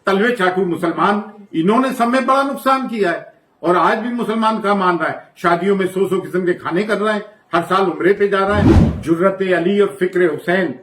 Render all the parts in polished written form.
तलवे चाटू मुसलमान, इन्होंने सब में बड़ा नुकसान किया है। और आज भी मुसलमान क्या मान रहा है, शादियों में 100 किस्म के खाने कर रहा है, हर साल उम्रे पे जा रहा है। जुर्रत अली और फिक्र हुसैन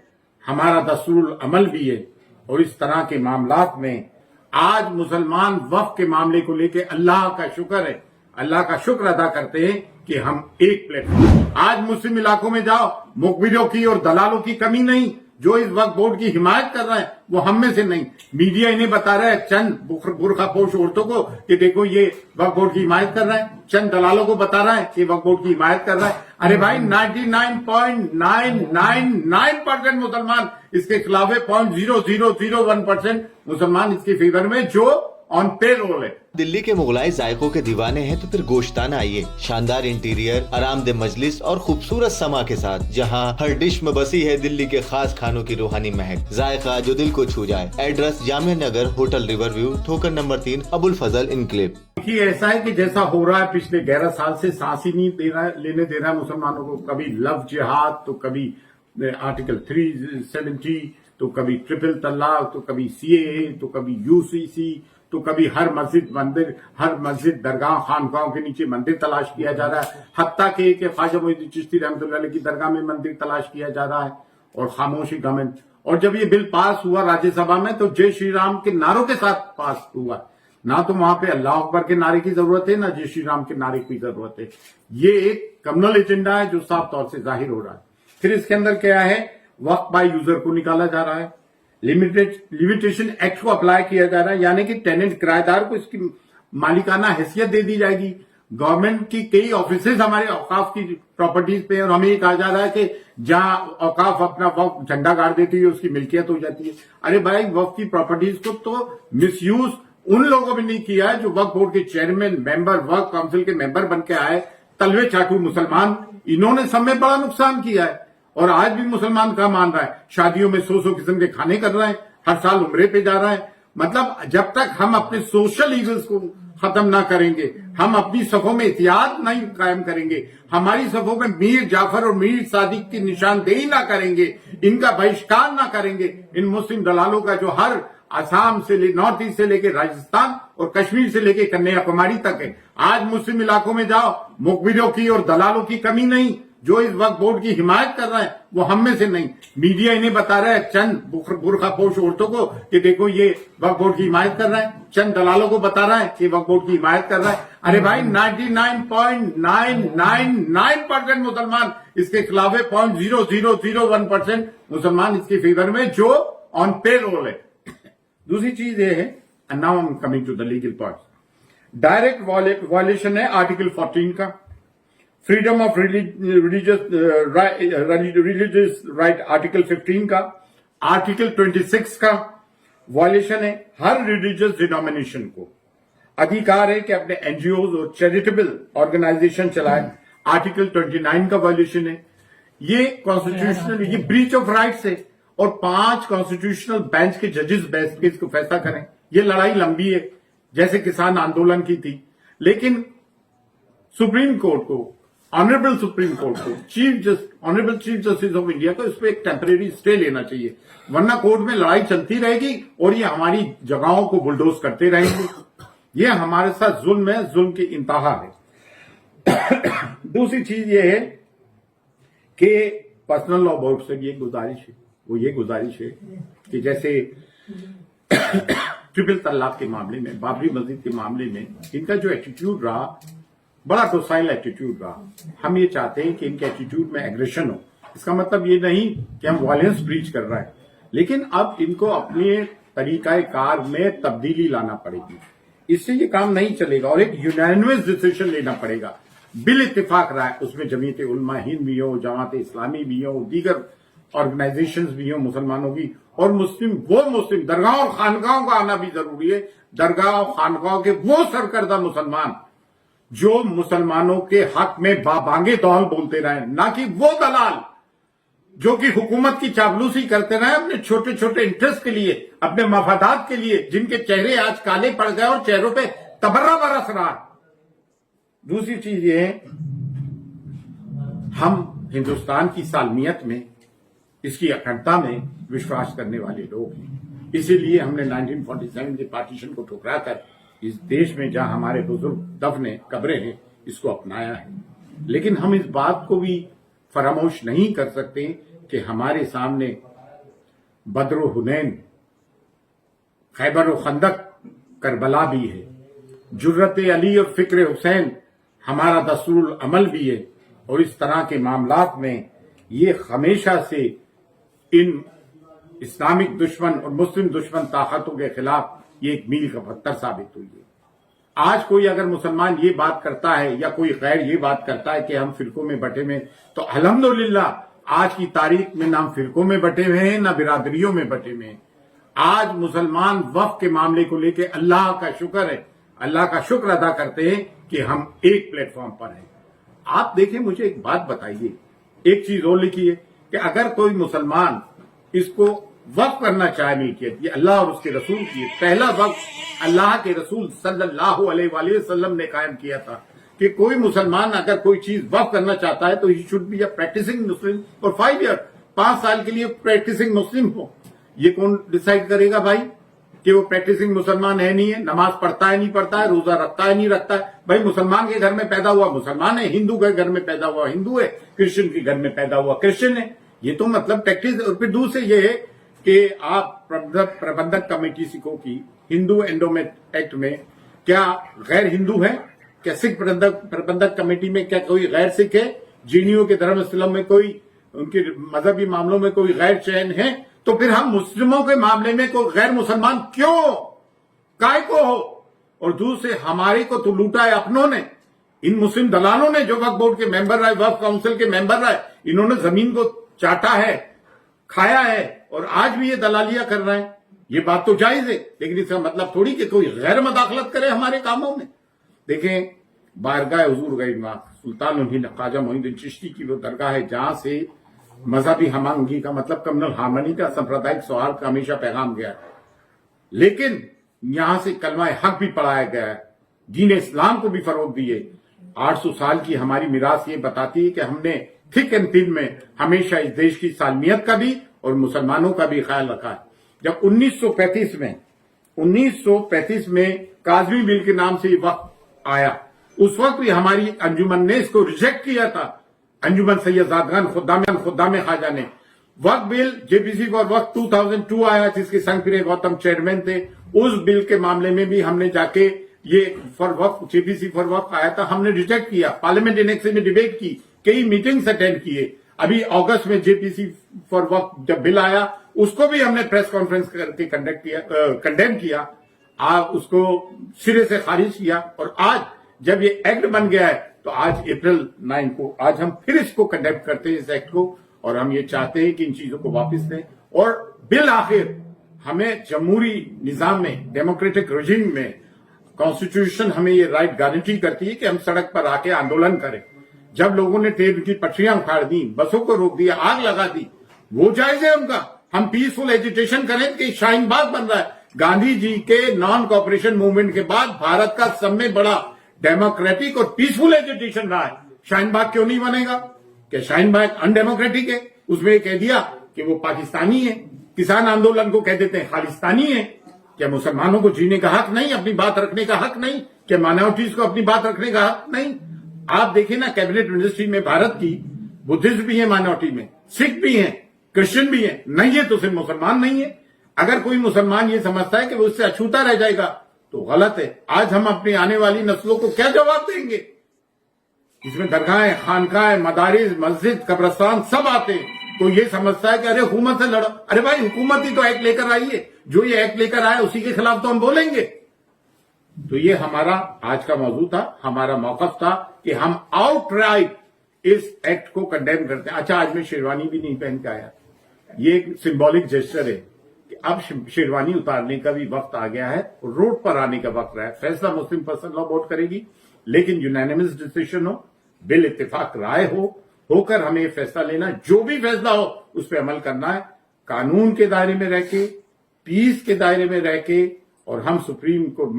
हमारा दस्तूर अमल भी है। और इस तरह के मामलात में आज मुसलमान वक्फ के मामले को लेकर अल्लाह का शुक्र है, अल्लाह का शुक्र अदा करते हैं कि हम एक प्लेटफॉर्म। आज मुस्लिम इलाकों में जाओ, मुखबिरों की और दलालों की कमी नहीं। जो इस वक्त बोर्ड की हिमायत कर रहा है वो हम में से नहीं, मीडिया इन्हें बता रहा है, चंद बुरखापोश औरतों को कि देखो ये वक्फ बोर्ड की हिमायत कर रहा है, चंद दलालों को बता रहा है कि वक्फ बोर्ड की हिमायत कर रहा है। अरे भाई 99.999% मुसलमान इसके खिलाफ है, 0.0001% मुसलमान इसके फेवर में जो ऑन पे रोल है। दिल्ली के मुगलाई जायकों के दीवाने हैं तो फिर गोश्ताना आइए। शानदार इंटीरियर, आरामदेह मजलिस और खूबसूरत समा के साथ, जहां हर डिश में बसी है दिल्ली के खास खानों की रूहानी महक, जायका जो दिल को छू जाए। Address Jamia Nagar, hotel river view, ठोकर नंबर 3, अबुल फजल इनक्लेव। देखिए ऐसा है कि जैसा हो रहा है पिछले 11 साल से, सांस ही नहीं लेने दे रहा है मुसलमानों को। कभी लव जिहाद, तो कभी आर्टिकल 370, तो कभी ट्रिपल तलाक, तो कभी CAA, तो कभी UCC, तो कभी हर मस्जिद दरगाह खानकाहों के नीचे मंदिर तलाश किया जा रहा है। हत्ता के ख्वाजा मोइनुद्दीन चिश्ती रहमतुल्लाह अलैह की दरगाह में मंदिर तलाश किया जा रहा है और खामोशी गवर्नमेंट। और जब ये बिल पास हुआ राज्यसभा में तो जय श्री राम के नारों के साथ पास हुआ। ना तो वहां पे अल्लाह अकबर के नारे की जरूरत है, ना जय श्री राम के नारे की जरूरत है। ये एक कम्युनल एजेंडा है जो साफ तौर से जाहिर हो रहा है। फिर इसके अंदर क्या है, वक्फ बाय यूजर को निकाला जा रहा है, लिमिटेशन एक्ट को अप्लाई किया जा रहा है, यानी कि टेनेंट किराएदार को इसकी मालिकाना हैसियत दे दी जाएगी। गवर्नमेंट की कई ऑफिसेज हमारे औकाफ की प्रॉपर्टीज पे, और हमें ये कहा जा रहा है कि जहां औकाफ अपना वक्फ झंडा गाड़ देती है उसकी मिल्कियत हो जाती है। अरे भाई, वक्फ की प्रॉपर्टीज को तो मिसयूज उन लोगों ने नहीं किया है जो वक्फ बोर्ड के चेयरमैन, मेंबर, वक्फ काउंसिल के मेंबर बन के आए, तलवे चाटू मुसलमान, इन्होंने सब में बड़ा नुकसान किया है। और आज भी मुसलमान क्या मान रहा है, शादियों में 100 किस्म के खाने कर रहा है, हर साल उम्रे पे जा रहा है। मतलब जब तक हम अपने सोशल ईगल्स को खत्म ना करेंगे, हम अपनी सफों में एहतियात नहीं कायम करेंगे, हमारी सफों में मीर जाफर और मीर सादिक की निशानदेही ना करेंगे, इनका बहिष्कार ना करेंगे, इन मुस्लिम दलालों का जो हर असम से नॉर्थ ईस्ट से लेकर राजस्थान और कश्मीर से लेकर कन्याकुमारी तक है। आज मुस्लिम इलाकों में जाओ, मुखबिरों की और दलालों की कमी नहीं। जो इस वक्त बोर्ड की हिमायत कर रहा है वो हम में से नहीं, मीडिया इन्हें बता रहा है, चंद बुरखापोश औरतों को कि देखो ये वक्त बोर्ड की हिमायत कर रहा है, चंद दलालों को बता रहा है कि वक्त बोर्ड की हिमायत कर रहा है। अरे भाई 99.999% मुसलमान इसके खिलाफ है, 0.0001% मुसलमान इसके फेवर में जो ऑन पे रोल है। दूसरी चीज ये है, now I am coming to the legal point, direct violation है आर्टिकल 14 का, freedom of religious right article 15 का, आर्टिकल 26 का वायलेशन है। हर रिलीजियस डिनोमिनेशन को अधिकार है कि अपने NGOs और चैरिटेबल ऑर्गेनाइजेशन चलाए, आर्टिकल 29 का वायलेशन है। ये कॉन्स्टिट्यूशनल, ये ब्रीच ऑफ राइट्स है। और 5 कॉन्स्टिट्यूशनल बेंच के जजेस बैठ के इसको फैसला करें। ये लड़ाई लंबी है, जैसे किसान आंदोलन की थी, लेकिन सुप्रीम कोर्ट को, ऑनरेबल सुप्रीम कोर्ट को, honourable Chief Justice of India को इस पर एक टेम्परेरी स्टे लेना चाहिए, वरना कोर्ट में लड़ाई चलती रहेगी और ये हमारी जगहों को बुलडोज करते रहेंगे। ये हमारे साथ जुल्म है, जुल्म की इंतहा है। दूसरी चीज ये है कि पर्सनल लॉ बोर्ड से भी एक गुजारिश है, वो ये गुजारिश है कि जैसे ट्रिपल तलाक के मामले में, बाबरी मस्जिद के मामले में इनका जो एटीट्यूड रहा, बड़ा डोसाइल एटीट्यूड रहा। हम ये चाहते हैं कि इनके एटीट्यूड में एग्रेशन हो। इसका मतलब ये नहीं कि हम वायलेंस ब्रीच कर रहे हैं, लेकिन अब इनको अपने तरीकाए कार में तब्दीली लाना पड़ेगी। इससे ये काम नहीं चलेगा और एक यूनानिमस डिसीजन लेना पड़ेगा। बिल इत्तेफाक रहा है, उसमें जमीयत उलमा हिंद भी हो, जमात इस्लामी भी हो, दीगर ऑर्गेनाइजेशंस भी हो मुसलमानों की, और मुस्लिम दरगाह और खानकाहों का आना भी जरूरी है। दरगाह और खानकाहों के वो सरकर्दा मुसलमान जो मुसलमानों के हक में बाबांगे दौल बोलते रहे, ना कि वो दलाल जो कि हुकूमत की चापलूसी करते रहे अपने छोटे छोटे इंटरेस्ट के लिए, अपने मफादात के लिए, जिनके चेहरे आज काले पड़ गए और चेहरों पे तबर्रा बरस रहा है। दूसरी चीज ये है, हम हिंदुस्तान की सालमियत में, इसकी अखंडता में विश्वास करने वाले लोग हैं। इसीलिए हमने 1947 के पार्टीशन को ठुकरा कर इस देश में जहां हमारे बुजुर्ग दफने कब्रें हैं इसको अपनाया है। लेकिन हम इस बात को भी फरामोश नहीं कर सकते कि हमारे सामने बद्र हुनैन, खैबर और खंदक, करबला भी है। जुर्रत अली और फिक्र हुसैन हमारा दस्तूर अमल भी है। और इस तरह के मामलात में ये हमेशा से इन इस्लामिक दुश्मन और मुस्लिम दुश्मन ताकतों के खिलाफ ये एक मील का पत्थर साबित हुई है। आज कोई अगर मुसलमान ये बात करता है या कोई गैर ये बात करता है कि हम फिरकों में बटे हुए, तो अल्हम्दुलिल्लाह आज की तारीख में ना हम फिरकों में बटे हुए हैं ना बिरादरियों में बटे हुए हैं। आज मुसलमान वक्फ के मामले को लेकर अल्लाह का शुक्र है, अल्लाह का शुक्र अदा करते हैं कि हम एक प्लेटफॉर्म पर हैं। आप देखें, मुझे एक बात बताइए, एक चीज और लिखिए कि अगर कोई मुसलमान इसको वक्फ करना चाहे मिल्कियत, ये अल्लाह और उसके रसूल की है। पहला वक्फ अल्लाह के रसूल सल्लल्लाहु अलैहि वसल्लम ने कायम किया था कि कोई मुसलमान अगर कोई चीज वक्फ करना चाहता है तो ही should be a practising Muslim for 5 year, 5 साल के लिए प्रैक्टिसिंग मुस्लिम हो। ये कौन डिसाइड करेगा भाई कि वो प्रैक्टिसिंग मुसलमान है नहीं है, नमाज पढ़ता है नहीं पढ़ता है, रोजा रखता है नहीं रखता है। भाई मुसलमान के घर में पैदा हुआ मुसलमान है, हिंदू के घर में पैदा हुआ हिंदू है, क्रिश्चियन के घर में पैदा हुआ क्रिश्चियन है। ये तो मतलब प्रैक्टिस। और फिर दूसरे ये है कि आप प्रबंधक कमेटी सिखों की हिंदू एंडोमेंट एक्ट में क्या गैर हिंदू है? क्या सिख प्रबंधक कमेटी में क्या कोई गैर सिख है? जीनियों के धर्म इस्लाम में कोई, उनके मजहबी मामलों में कोई गैर चयन है? तो फिर हम मुस्लिमों के मामले में कोई गैर मुसलमान क्यों, काय को हो? और दूसरे हमारे को तो लूटा है अपनों ने, इन मुस्लिम दलालों ने जो वक्फ बोर्ड के मेंबर रहे, वक्फ काउंसिल के मेंबर रहे, इन्होंने जमीन को चाटा है, खाया है और आज भी ये दलालिया कर रहे हैं। ये बात तो जायज है, लेकिन इसका मतलब थोड़ी कि कोई गैर मदाखलत करे हमारे कामों में। देखें, बारगाह हुजूर गई सुल्तान उन्हीं ख्वाजा मोइनुद्दीन चिश्ती की वो दरगाह है जहां से मजहबी हमआहंगी का मतलब कम्युनल हार्मनी का, सांप्रदायिक सौहार्द का हमेशा पैगाम गया है। लेकिन यहां से कलमा हक भी पढ़ाया गया है, दीन इस्लाम को भी फरोग दिए। 800 साल की हमारी मिरास ये बताती है कि हमने थिक एंड थिन में हमेशा इस देश की सालमियत का भी और मुसलमानों का भी ख्याल रखा है। जब 1935 में काजमी बिल के नाम से ये वक्त आया, उस वक्त भी हमारी अंजुमन ने इसको रिजेक्ट किया था। अंजुमन सैयदागान खुद्दाम ख्वाजा ने वक्त बिल जेपीसी फॉर वक्त 2002 आया, जिसके संग फिर गौतम चेयरमैन थे। उस बिल के मामले में भी हमने जाके ये फॉर वक्त जेपीसी फॉर वक्त आया था, हमने रिजेक्ट किया। पार्लियामेंट इनेक्स में डिबेट की, कई मीटिंग्स अटेंड किए। अभी अगस्त में जेपीसी फॉर वक्त जब बिल आया, उसको भी हमने प्रेस कॉन्फ्रेंस करके कंडेम किया, उसको सिरे से खारिज किया। और आज जब ये एक्ट बन गया है तो आज अप्रैल 9 को आज हम फिर इसको कंडेम करते हैं, इस एक्ट को। और हम ये चाहते हैं कि इन चीजों को वापस लें और बिल आखिर हमें जमहूरी निजाम में, डेमोक्रेटिक रेजिम में कॉन्स्टिट्यूशन हमें ये राइट गारंटी करती है कि हम सड़क पर आके आंदोलन करें। जब लोगों ने ट्रेन की पटरियां उखाड़ दी, बसों को रोक दिया, आग लगा दी, वो जायज है उनका। हम पीसफुल एजिटेशन करें कि शाहीन बाग बन रहा है। गांधी जी के नॉन कॉपरेशन मूवमेंट के बाद भारत का सब में बड़ा डेमोक्रेटिक और पीसफुल एजिटेशन रहा है। शाहीन बाग क्यों नहीं बनेगा? क्या शाहीन बाग अनडेमोक्रेटिक है? उसमें कह दिया कि वो पाकिस्तानी है। किसान आंदोलन को कह देते हैं खालिस्तानी है। क्या मुसलमानों को जीने का हक नहीं, अपनी बात रखने का हक नहीं? क्या माइनॉरिटीज को अपनी बात रखने का हक नहीं? आप देखिए ना, कैबिनेट मिनिस्ट्री में भारत की बुद्धिस्ट भी है, माइनॉरिटी में सिख भी है, क्रिश्चियन भी है। नहीं है तो सिर्फ मुसलमान नहीं है। अगर कोई मुसलमान ये समझता है कि वो उससे अछूता रह जाएगा तो गलत है। आज हम अपनी आने वाली नस्लों को क्या जवाब देंगे? इसमें दरगाहें, खानकाहें, मदारिस, मस्जिद, कब्रस्तान सब आते हैं। तो ये समझता है कि अरे हुकूमत से लड़ो। अरे भाई, हुकूमत ही तो एक्ट लेकर आई है, जो ये एक्ट लेकर आया उसी के खिलाफ तो हम बोलेंगे। तो ये हमारा आज का मौजू था, हमारा मौकफ था कि हम आउटराइट इस एक्ट को कंडेम करते हैं। अच्छा, आज मैं शेरवानी भी नहीं पहन के आया, ये एक सिंबॉलिक जेस्चर है कि अब शेरवानी उतारने का भी वक्त आ गया है और रोड पर आने का वक्त रहा है। फैसला मुस्लिम पर्सनल लॉ बोर्ड करेगी, लेकिन यूनानिमस डिसीजन हो, बिल इत्तेफाक राय होकर हमें ये फैसला लेना है। जो भी फैसला हो उस पर अमल करना है, कानून के दायरे में रह के, पीस के दायरे में रह के। और हम Supreme Court,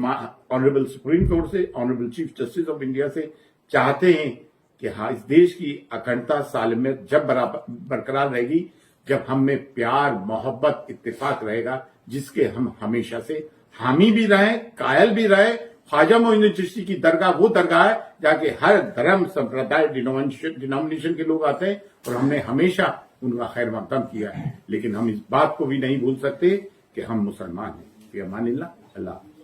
honourable Supreme Court से, honourable Chief Justice of India से चाहते हैं कि हाँ, इस देश की अखंडता सालमियत जब बरकरार रहेगी, जब हम में प्यार, मोहब्बत, इत्तेफाक रहेगा, जिसके हम हमेशा से हामी भी रहे, कायल भी रहे। ख्वाजा मोइनुद्दीन चिश्ती की दरगाह वो दरगाह है जाके हर धर्म संप्रदाय डिनोमिनेशन के लोग आते हैं और हमने हमेशा उनका खैर मकदम किया है। लेकिन हम इस बात को भी नहीं भूल सकते कि हम मुसलमान हैं। अल्लाह।